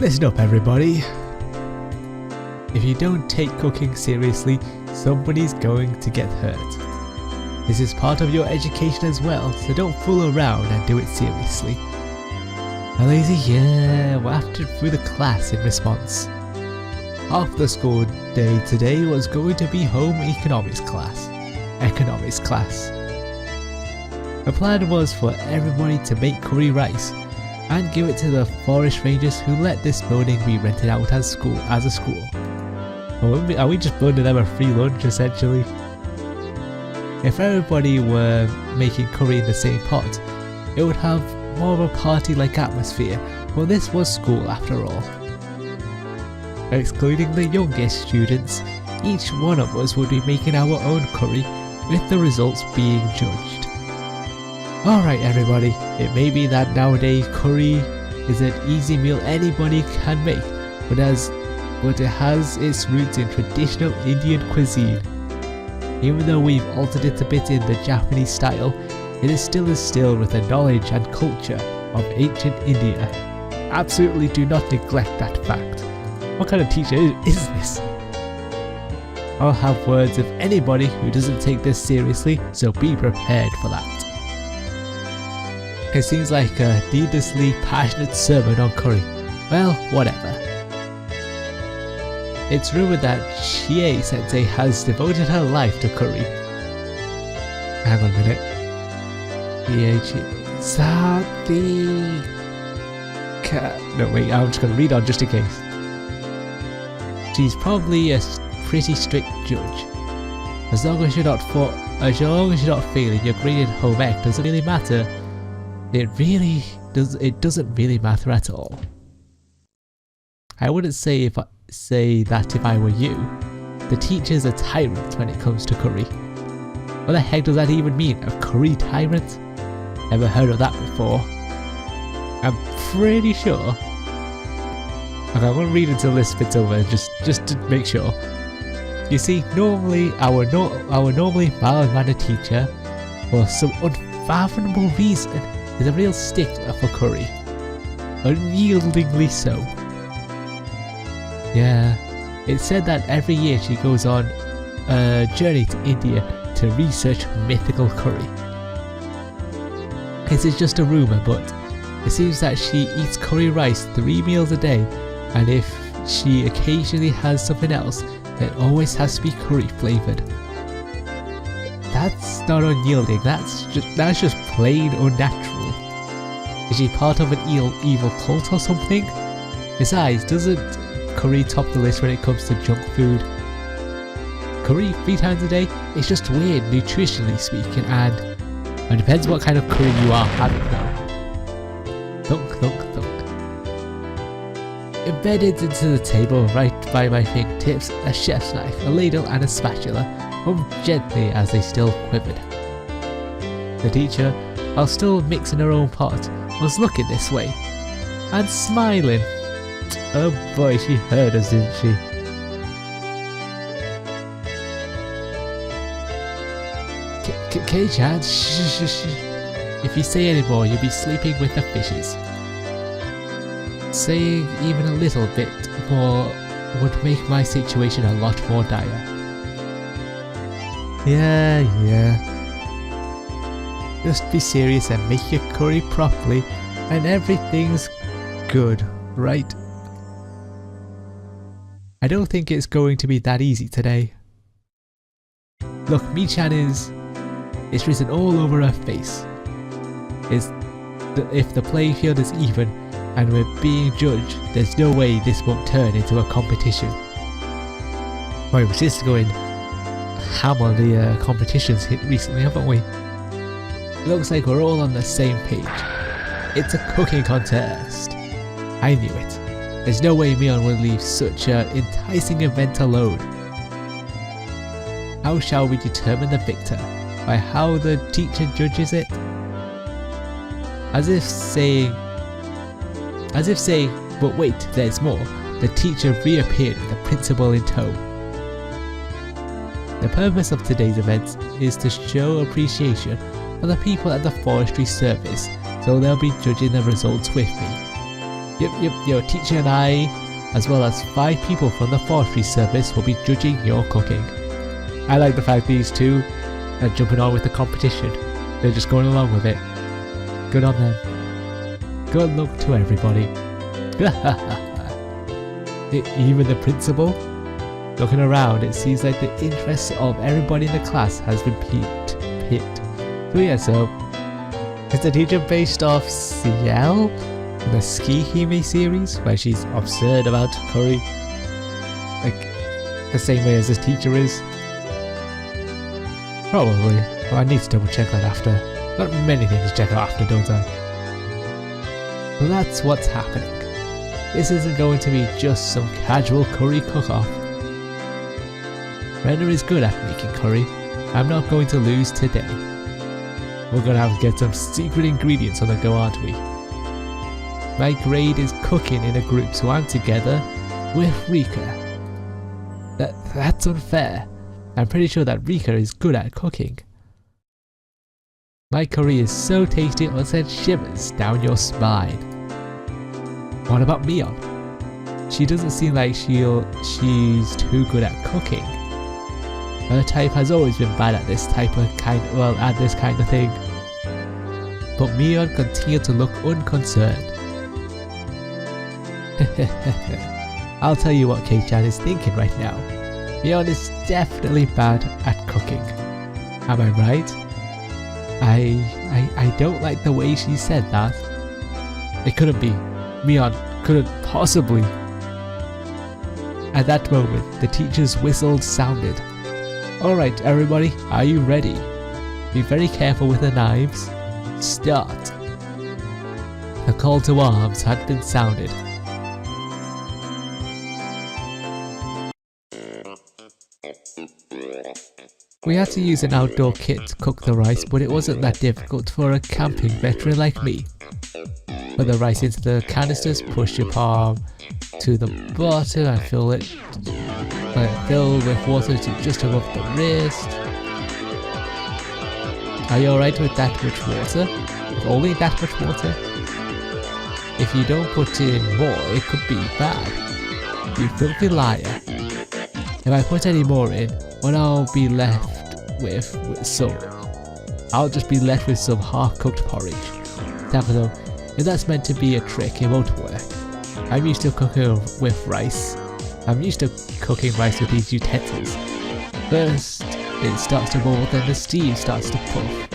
Listen up everybody. If you don't take cooking seriously, somebody's going to get hurt. This is part of your education as well, so don't fool around and do it seriously. A lazy yeah, wafted through the class in response. Half the school day today was going to be home economics class. The plan was for everybody to make curry rice and give it to the forest rangers who let this building be rented out as a school. Are we just building them a free lunch essentially? If everybody were making curry in the same pot, it would have more of a party-like atmosphere, well this was school after all. Excluding the youngest students, each one of us would be making our own curry, with the results being judged. Alright everybody, it may be that nowadays curry is an easy meal anybody can make, but it has its roots in traditional Indian cuisine. Even though we've altered it a bit in the Japanese style, it is still instilled with the knowledge and culture of ancient India. Absolutely do not neglect that fact. What kind of teacher is this? I'll have words with anybody who doesn't take this seriously, so be prepared for that. It seems like a needlessly passionate sermon on curry. Well, whatever. It's rumored that Chie-sensei has devoted her life to curry. Hang on a minute. No wait, I'm just gonna read on just in case. She's probably a pretty strict judge. As long as you're not failing your graded home ec doesn't really matter. It doesn't really matter at all. I wouldn't say that if I were you. The teacher's a tyrant when it comes to curry. What the heck does that even mean? A curry tyrant? Never heard of that before. I'm pretty sure. Okay, I'm gonna read until this bit's over, just to make sure. You see, normally our normally mild-mannered teacher, for some unfathomable reason, is a real stickler for curry. Unyieldingly so. Yeah, it's said that every year she goes on a journey to India to research mythical curry. This is just a rumour, but it seems that she eats curry rice 3 meals a day, and if she occasionally has something else, it always has to be curry flavoured. That's not unyielding, that's just plain unnatural. Is she part of an evil cult or something? Besides, doesn't curry top the list when it comes to junk food? Curry 3 times a day is just weird nutritionally speaking, and it depends what kind of curry you are having though. Thunk thunk thunk. Embedded into the table right by my fingertips, a chef's knife, a ladle and a spatula hummed gently as they still quivered. The teacher, while still mixing her own pot, was looking this way and smiling. Oh boy, she heard us, didn't she? K-chan, shh. If you say any more, you'll be sleeping with the fishes. Saying even a little bit more would make my situation a lot more dire. Yeah. Just be serious and make your curry properly and everything's good, right? I don't think it's going to be that easy today. Look, Mi-chan it's written all over her face. If the playing field is even and we're being judged, there's no way this won't turn into a competition. Right, we're just going ham on the competitions hit recently, haven't we? Looks like we're all on the same page. It's a cooking contest. I knew it. There's no way Mion would leave such an enticing event alone. How shall we determine the victor? By how the teacher judges it? As if saying, but wait, there's more. The teacher reappeared with the principal in tow. The purpose of today's event is to show appreciation for the people at the forestry service, so they'll be judging the results with me. Yep, your teacher and I, as well as 5 people from the forestry service, will be judging your cooking. I like the fact these two are jumping on with the competition. They're just going along with it. Good on them. Good luck to everybody. Even the principal? Looking around, it seems like the interest of everybody in the class has been piqued. So yeah, is the teacher based off CL? The Ski Hime series, where she's absurd about curry? Like, the same way as this teacher is? Probably. Well, I need to double check that after. Got many things to check out after, don't I? Well, that's what's happening. This isn't going to be just some casual curry cook-off. Brenna is good at making curry. I'm not going to lose today. We're going to have to get some secret ingredients on the go, aren't we? My grade is cooking in a group, so I'm together with Rika. That's unfair. I'm pretty sure that Rika is good at cooking. My curry is so tasty it'll send shivers down your spine. What about Mion? She doesn't seem like she's too good at cooking. Her type has always been bad at this kind of thing. But Mion continued to look unconcerned. I'll tell you what Kei-chan is thinking right now. Mion is definitely bad at cooking. Am I right? I don't like the way she said that. It couldn't be. Mion couldn't possibly. At that moment, the teacher's whistle sounded. Alright everybody, are you ready? Be very careful with the knives. Start. The call to arms had been sounded. We had to use an outdoor kit to cook the rice, but it wasn't that difficult for a camping veteran like me. Put the rice into the canisters, push your palm to the bottom and fill with water to just above the wrist. Are you alright with that much water? With only that much water? If you don't put in more, it could be bad. You filthy liar. If I put any more in, what I'll be left with I'll just be left with some half-cooked porridge. Takedo, if that's meant to be a trick, it won't work. I'm used to cooking with rice. I'm used to cooking rice with these utensils. First, it starts to boil, then the steam starts to puff.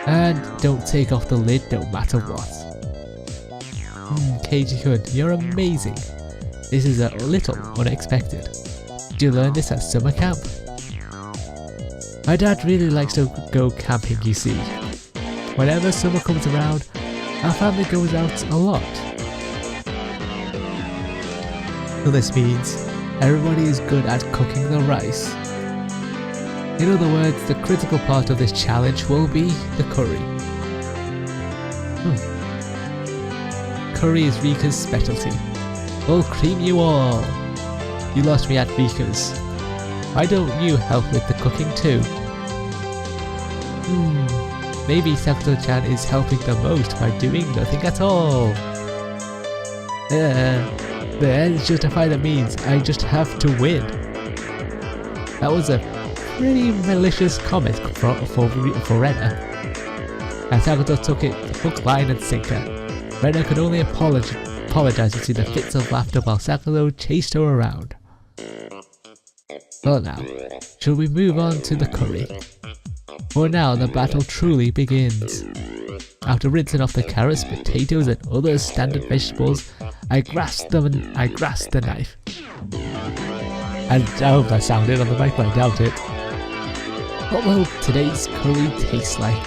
And don't take off the lid no matter what. Keiji-kun, you're amazing. This is a little unexpected. Did you learn this at summer camp? My dad really likes to go camping, you see. Whenever summer comes around, our family goes out a lot. So this means everybody is good at cooking the rice. In other words, the critical part of this challenge will be the curry. Curry is Rika's specialty. We'll cream you all. You lost me at Rika's. Why don't you help with the cooking too? Maybe Sakuto-chan is helping the most by doing nothing at all. The ends justify the means. I just have to win. That was a pretty malicious comment for Rena. And Sakuto took it hook, line and sinker. Rena could only apologize to see the fits of laughter while Sakuto chased her around. Well now, should we move on to the curry? For now, the battle truly begins. After rinsing off the carrots, potatoes and other standard vegetables, I grasped the knife. And I hope that sounded on the mic, but I doubt it. What will today's curry taste like?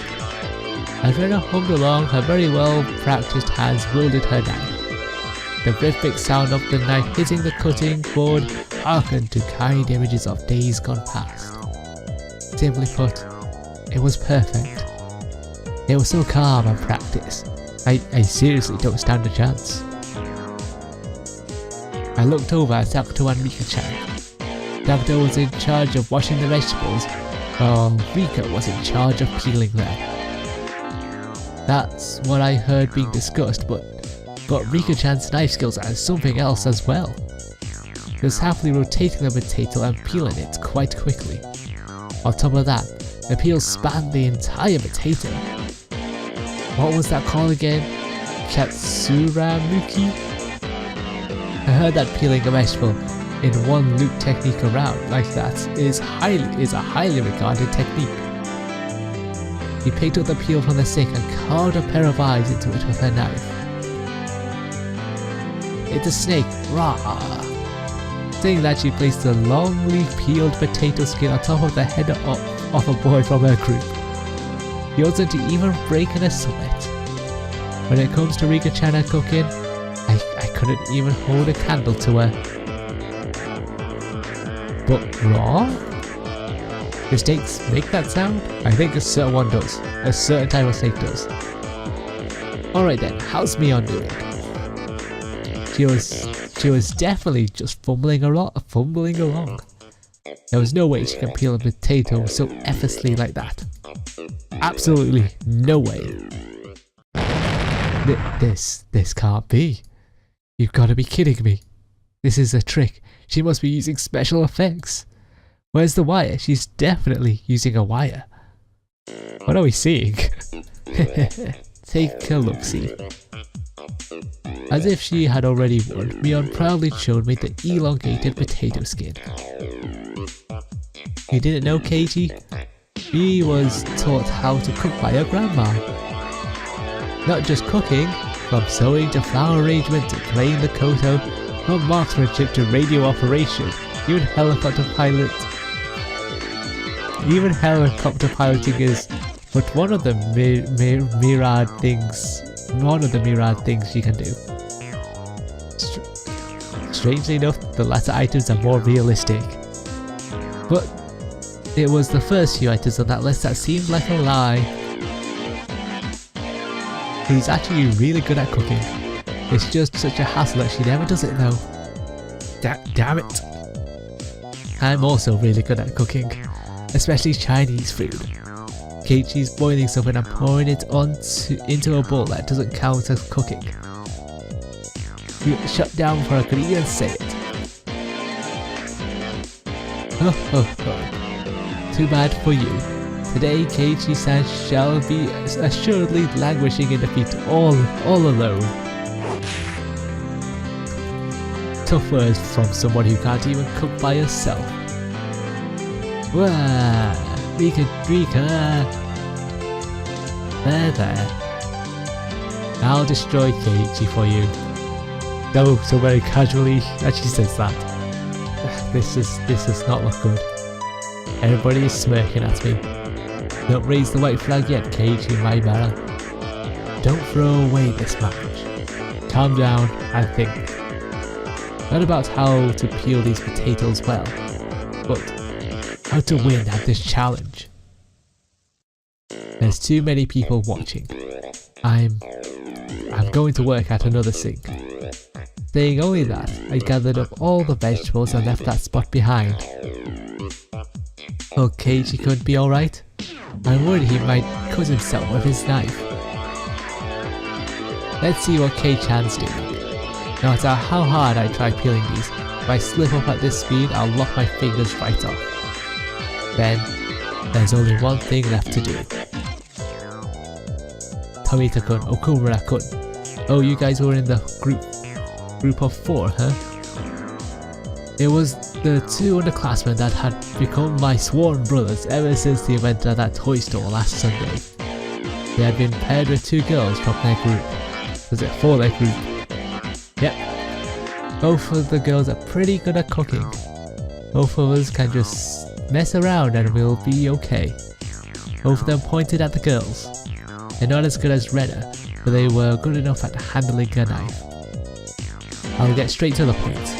As Rena hummed along, her very well practiced hands wielded her knife. The rhythmic sound of the knife hitting the cutting board harkened to kind images of days gone past. Simply put, it was perfect. It was so calm and practiced. I seriously don't stand a chance. I looked over at Sakuto and Rika-chan. Sakuto was in charge of washing the vegetables, while Rika was in charge of peeling them. That's what I heard being discussed, but But Rika-chan's knife skills are something else as well. She was happily rotating the potato and peeling it quite quickly. On top of that, the peel spanned the entire potato. What was that called again? Katsuramuki? I heard that peeling a vegetable in one loop technique around like that is a highly regarded technique. He picked up the peel from the sink and carved a pair of eyes into it with her knife. It's a snake, rah! Saying that, she placed a longly peeled potato skin on top of the head of a boy from her group. He wasn't even breaking a sweat. When it comes to Rika-chan and cooking, I couldn't even hold a candle to her. But raw? Do snakes make that sound? I think a certain one does. A certain type of snake does. Alright then, how's Mion doing? She was definitely just fumbling along. There was no way she can peel a potato so effortlessly like that. Absolutely no way. This can't be. You've got to be kidding me. This is a trick. She must be using special effects. Where's the wire? She's definitely using a wire. What are we seeing? Take a look-see. As if she had already won, Mion proudly showed me the elongated potato skin. You didn't know, Keiji? She was taught how to cook by her grandma. Not just cooking, from sewing to flower arrangement to playing the koto, from marksmanship to radio operation, even helicopter piloting is but one of the myriad things she can do. Strangely enough, the latter items are more realistic. But it was the first few items on that list that seemed like a lie. He's actually really good at cooking. It's just such a hassle that she never does it though. Damn it. I'm also really good at cooking, especially Chinese food. Keiichi's boiling something and pouring it into a bowl that doesn't count as cooking. You shut down before I could even say it. Too bad for you. Today Keiichi-san shall be assuredly languishing in defeat all alone. Tough words from someone who can't even cook by herself. Wah, Rika. There. I'll destroy Keiichi for you. No, so very casually that she says that. This does not look good. Everybody is smirking at me. Don't raise the white flag yet, Keiichi Maibara. Don't throw away this match. Calm down and think. Not about how to peel these potatoes well, but how to win at this challenge. There's too many people watching. I'm going to work at another sink. Saying only that, I gathered up all the vegetables and left that spot behind. Oh, Keiichi couldn't be alright? I'm worried he might cut himself with his knife. Let's see what Kei-chan's doing. No matter how hard I try peeling these, if I slip up at this speed, I'll lock my fingers right off. Then, there's only one thing left to do. Tomita-kun, Okumura-kun. Oh, you guys were in the group of 4, huh? It was the 2 underclassmen that had become my sworn brothers ever since the event at that toy store last Sunday. They had been paired with 2 girls from their group. Was it for their group? Yep. Both of the girls are pretty good at cooking. Both of us can just mess around and we'll be okay. Both of them pointed at the girls. They're not as good as Rena, but they were good enough at handling a knife. I'll get straight to the point.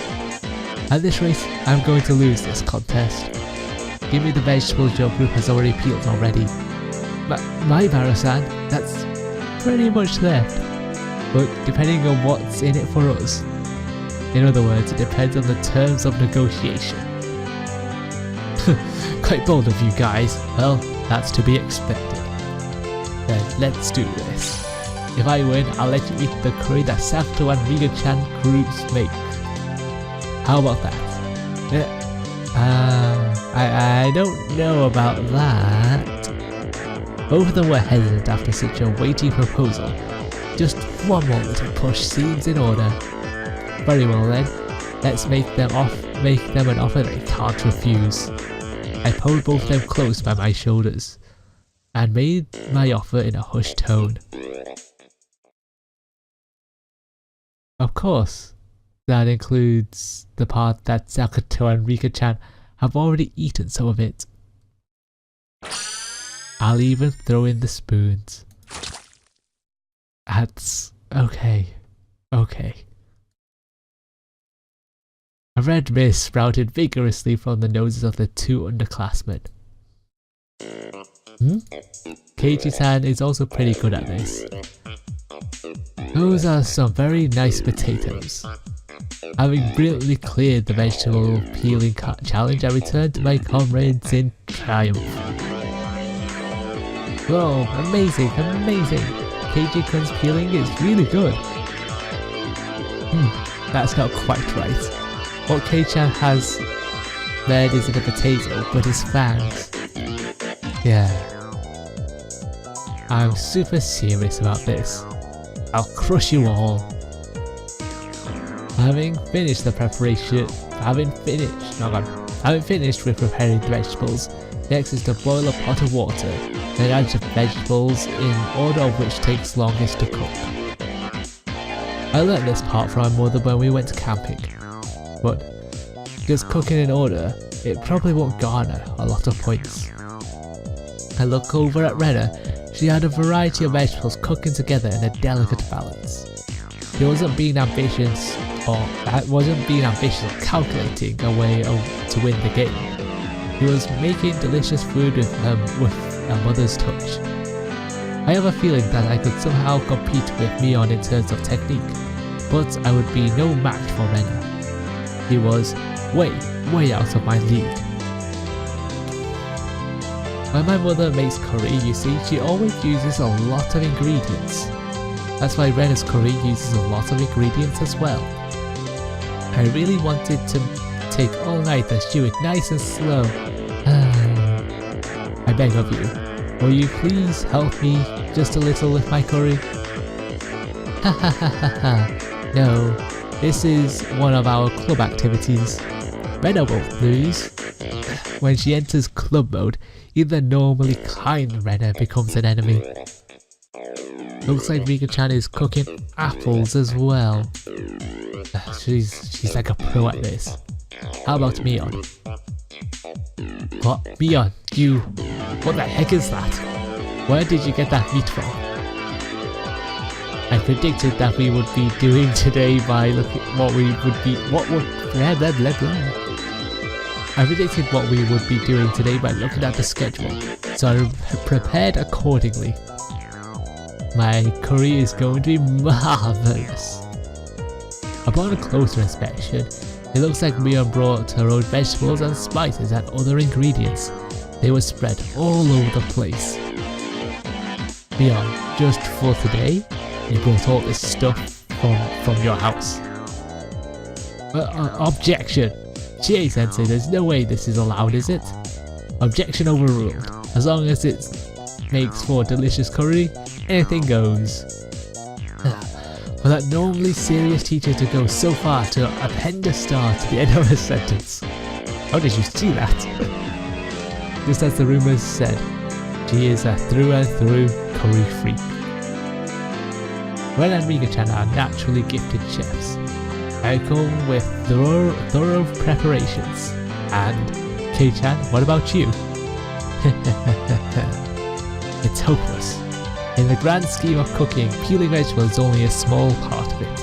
At this rate, I'm going to lose this contest. Give me the vegetables your group has already peeled already. Maibara-san, that's pretty much left. But depending on what's in it for us. In other words, it depends on the terms of negotiation. Quite bold of you guys. Well, that's to be expected. Then let's do this. If I win, I'll let you eat the curry that ch.2 and Higurashi groups make. How about that? I don't know about that. Both of them were hesitant after such a weighty proposal. Just one more little push seems in order. Very well then, let's make them an offer they can't refuse. I pulled both of them close by my shoulders, and made my offer in a hushed tone. Of course, that includes the part that ch.2 and Higurashi have already eaten some of it. I'll even throw in the spoons. That's okay. Okay. A red mist sprouted vigorously from the noses of the two underclassmen. Keiji-san is also pretty good at this. Those are some very nice potatoes. Having brilliantly cleared the vegetable peeling challenge, I returned to my comrades in triumph. Whoa, amazing, amazing! Keiji-kun's peeling is really good. That's not quite right. What Keiji-chan has there isn't a potato, but his fangs. Yeah. I'm super serious about this. I'll crush you all. Having finished with preparing the vegetables, next is to boil a pot of water, then add the vegetables in order of which takes longest to cook. I learnt this part from my mother when we went camping, but because cooking in order, it probably won't garner a lot of points. I look over at Rena. She had a variety of vegetables cooking together in a delicate balance. She wasn't being ambitious or calculating a way to win the game. She was making delicious food with her mother's touch. I have a feeling that I could somehow compete with Mion in terms of technique, but I would be no match for Rena. He was way out of my league. When my mother makes curry, you see, she always uses a lot of ingredients. That's why Rena's curry uses a lot of ingredients as well. I really wanted to take all night and stew it nice and slow. I beg of you, will you please help me just a little with my curry? Ha ha ha ha ha. No, this is one of our club activities. Rena won't lose. When she enters club mode, even the normally kind Rena becomes an enemy. Looks like Higurashi is cooking apples as well. She's like a pro at this. How about Mion? What? Mion, what the heck is that? Where did you get that meat from? I predicted that we would be doing today by looking I predicted what we would be doing today by looking at the schedule, so I prepared accordingly. My curry is going to be marvellous. Upon a closer inspection, it looks like Mion brought her own vegetables and spices and other ingredients. They were spread all over the place. Mion, just for today, you brought all this stuff from your house. Objection! Sensei, there's no way this is allowed, is it? Objection overruled. As long as it makes for delicious curry, anything goes. For that normally serious teacher to go so far to append a star to the end of a sentence. How did you see that? Just as the rumours said, she is a through and through curry freak. Ren and Higurashi are naturally gifted chefs. I come with thorough preparations. And Kei-chan, what about you? It's hopeless. In the grand scheme of cooking, peeling vegetables is only a small part of it.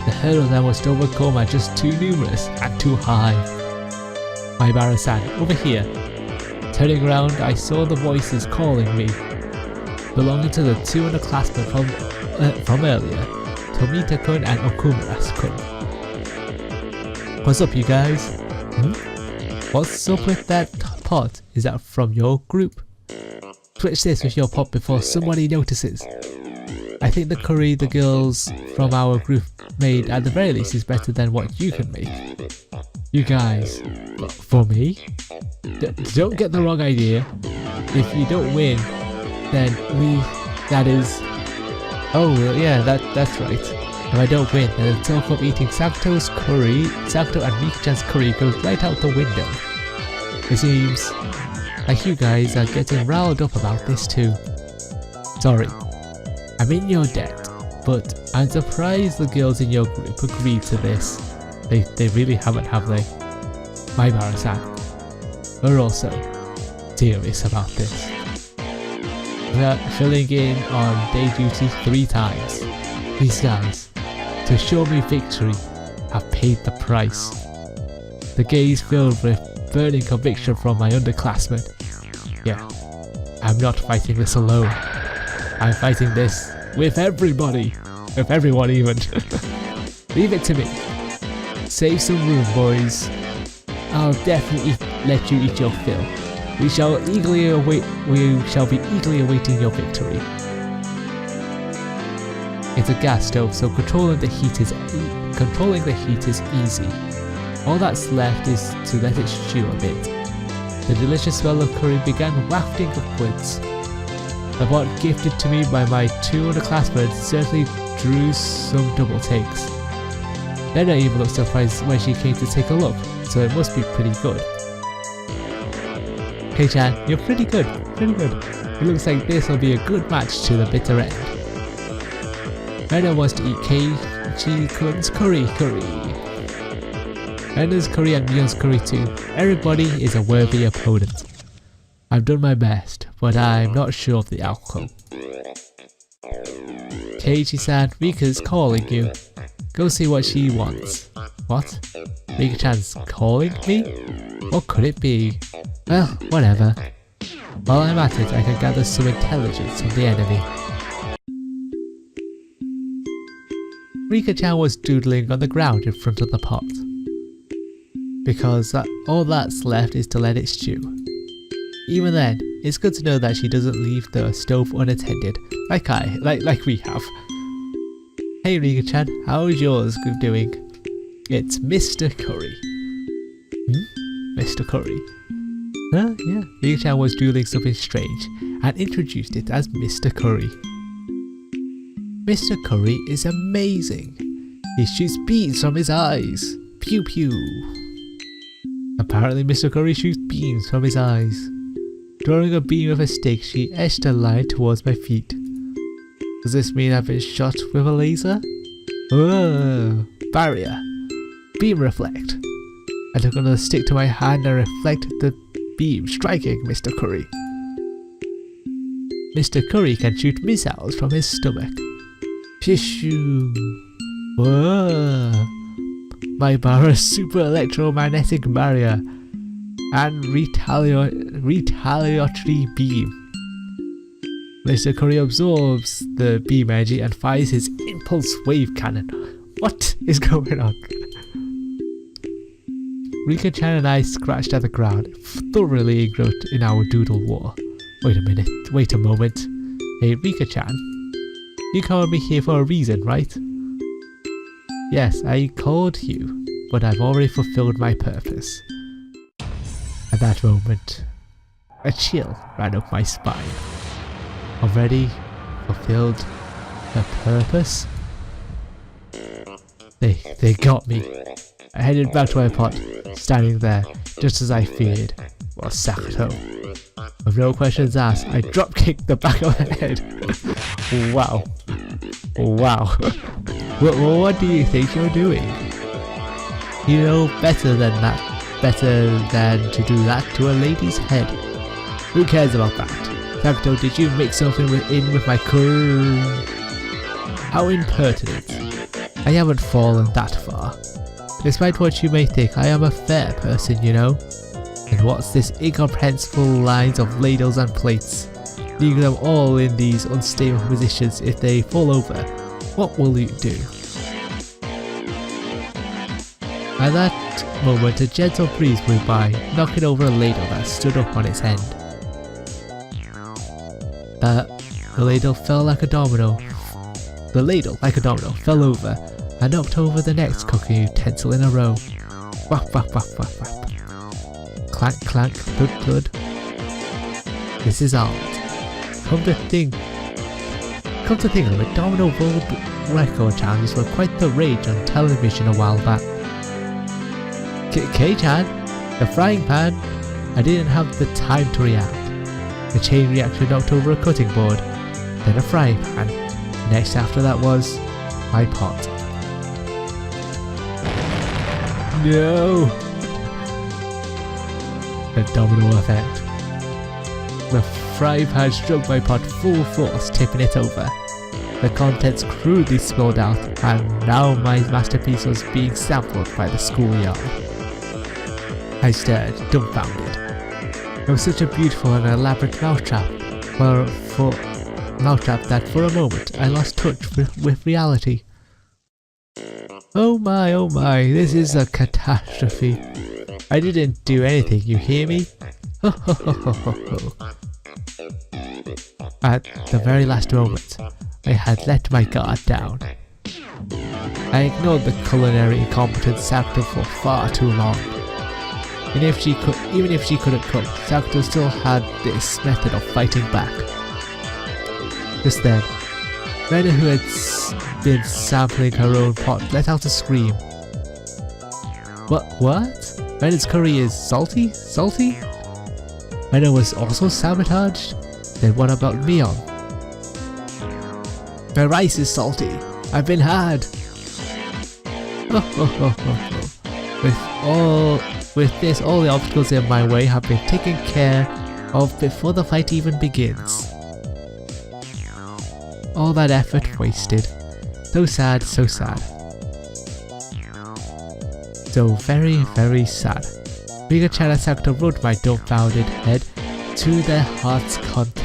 The hurdles I must overcome are just too numerous and too high. Maibara-san, over here. Turning around, I saw the voices calling me, belonging to the two underclassmen from earlier, Tomita-kun and Okumura-kun. What's up, you guys? What's up with that pot? Is that from your group? Switch this with your pot before somebody notices. I think the curry the girls from our group made at the very least is better than what you can make. You guys, for me, don't get the wrong idea. If you don't win, then yeah, that's right. If I don't win, then the talk of eating Sakuto and Mika-chan's curry goes right out the window. It seems like you guys are getting riled up about this too. Sorry, I'm in your debt, but I'm surprised the girls in your group agreed to this. They really haven't, have they? My Barasan, we're also serious about this. We're filling in on day duty 3 times. These guys, to show me victory, have paid the price. The gaze filled with burning conviction from my underclassmen. Yeah, I'm not fighting this alone. I'm fighting this with everybody. With everyone even. Leave it to me. Save some room, boys. I'll definitely let you eat your fill. We shall be eagerly awaiting your victory. It's a gas stove, so controlling the heat is easy. All that's left is to let it stew a bit. The delicious smell of curry began wafting upwards. The pot gifted to me by my 2 underclassmen certainly drew some double takes. Lena even looked surprised when she came to take a look, so it must be pretty good. K-chan, you're pretty good. It looks like this will be a good match to the bitter end. Lena wants to eat Keiichi-kun's curry. Lena's curry and Mion's curry too. Everybody is a worthy opponent. I've done my best, but I'm not sure of the outcome. Keiichi-san, Rika's calling you. Go see what she wants. What? Rika-chan's calling me? What could it be? Well, whatever. While I'm at it, I can gather some intelligence from the enemy. Rika-chan was doodling on the ground in front of the pot. Because all that's left is to let it stew. Even then, it's good to know that she doesn't leave the stove unattended, like we have. Hey Rika-chan, how's yours doing? It's Mr. Curry. Mr. Curry? Huh? Yeah. Rika-chan was doing something strange and introduced it as Mr. Curry. Mr. Curry is amazing. He shoots beams from his eyes. Pew pew. Apparently Mr. Curry shoots beams from his eyes. Drawing a beam with a stick, she etched a line towards my feet. Does this mean I've been shot with a laser? Oh, barrier. Beam reflect. I took another stick to my hand and reflected the beam, striking Mr. Curry. Mr. Curry can shoot missiles from his stomach. Pshoo. Whoa. My Bara super electromagnetic barrier and retaliatory beam. Mr. Curry absorbs the beam energy and fires his impulse wave cannon. What is going on? Rika-chan and I scratched at the ground, thoroughly engrossed in our doodle war. Wait a moment. Hey Rika-chan, you called me here for a reason, right? Yes, I called you, but I've already fulfilled my purpose. At that moment, a chill ran up my spine. Already fulfilled her purpose? They got me. I headed back to my pot. Standing there, just as I feared, was Sakuto. With no questions asked, I drop-kicked the back of her head. Wow. What do you think you're doing? You know better than to do that to a lady's head. Who cares about that? Sakuto, did you make something with my curry? How impertinent. I haven't fallen that far. Despite what you may think, I am a fair person, you know. And what's this incomprehensible lines of ladles and plates? Leaving them all in these unstable positions. If they fall over, what will you do? At that moment, a gentle breeze blew by, knocking over a ladle that stood up on its end. The ladle fell like a domino, The ladle, like a domino, fell over and knocked over the next cooking utensil in a row. Whap whap whap whap whap. Clank clank, thud thud. This is odd. Come to think of it, domino world record challenges were quite the rage on television a while back. K-chan, the frying pan. I didn't have the time to react. The chain reaction knocked over a cutting board, then a frying pan. Next after that was my pot. No! The domino effect. The frying pan struck my pot full force, tipping it over. The contents crudely spilled out, and now my masterpiece was being sampled by the schoolyard. I stared, dumbfounded. It was such a beautiful and elaborate mousetrap, that for a moment I lost touch with reality. Oh my, this is a catastrophe. I didn't do anything, you hear me? Ho ho ho ho ho ho. At the very last moment, I had let my guard down. I ignored the culinary incompetence Sakuto for far too long. Even if she couldn't cook, Sakuto still had this method of fighting back. Just then, Rena, who had been sampling her own pot, let out a scream. What? Rena's curry is salty? Salty? Rena was also sabotaged? Then what about Mion? The rice is salty. I've been had. With this, all the obstacles in my way have been taken care of before the fight even begins. All that effort wasted. So sad, so sad. So very, very sad. Higurashi and Sakuto rode my dumbfounded head to their heart's content.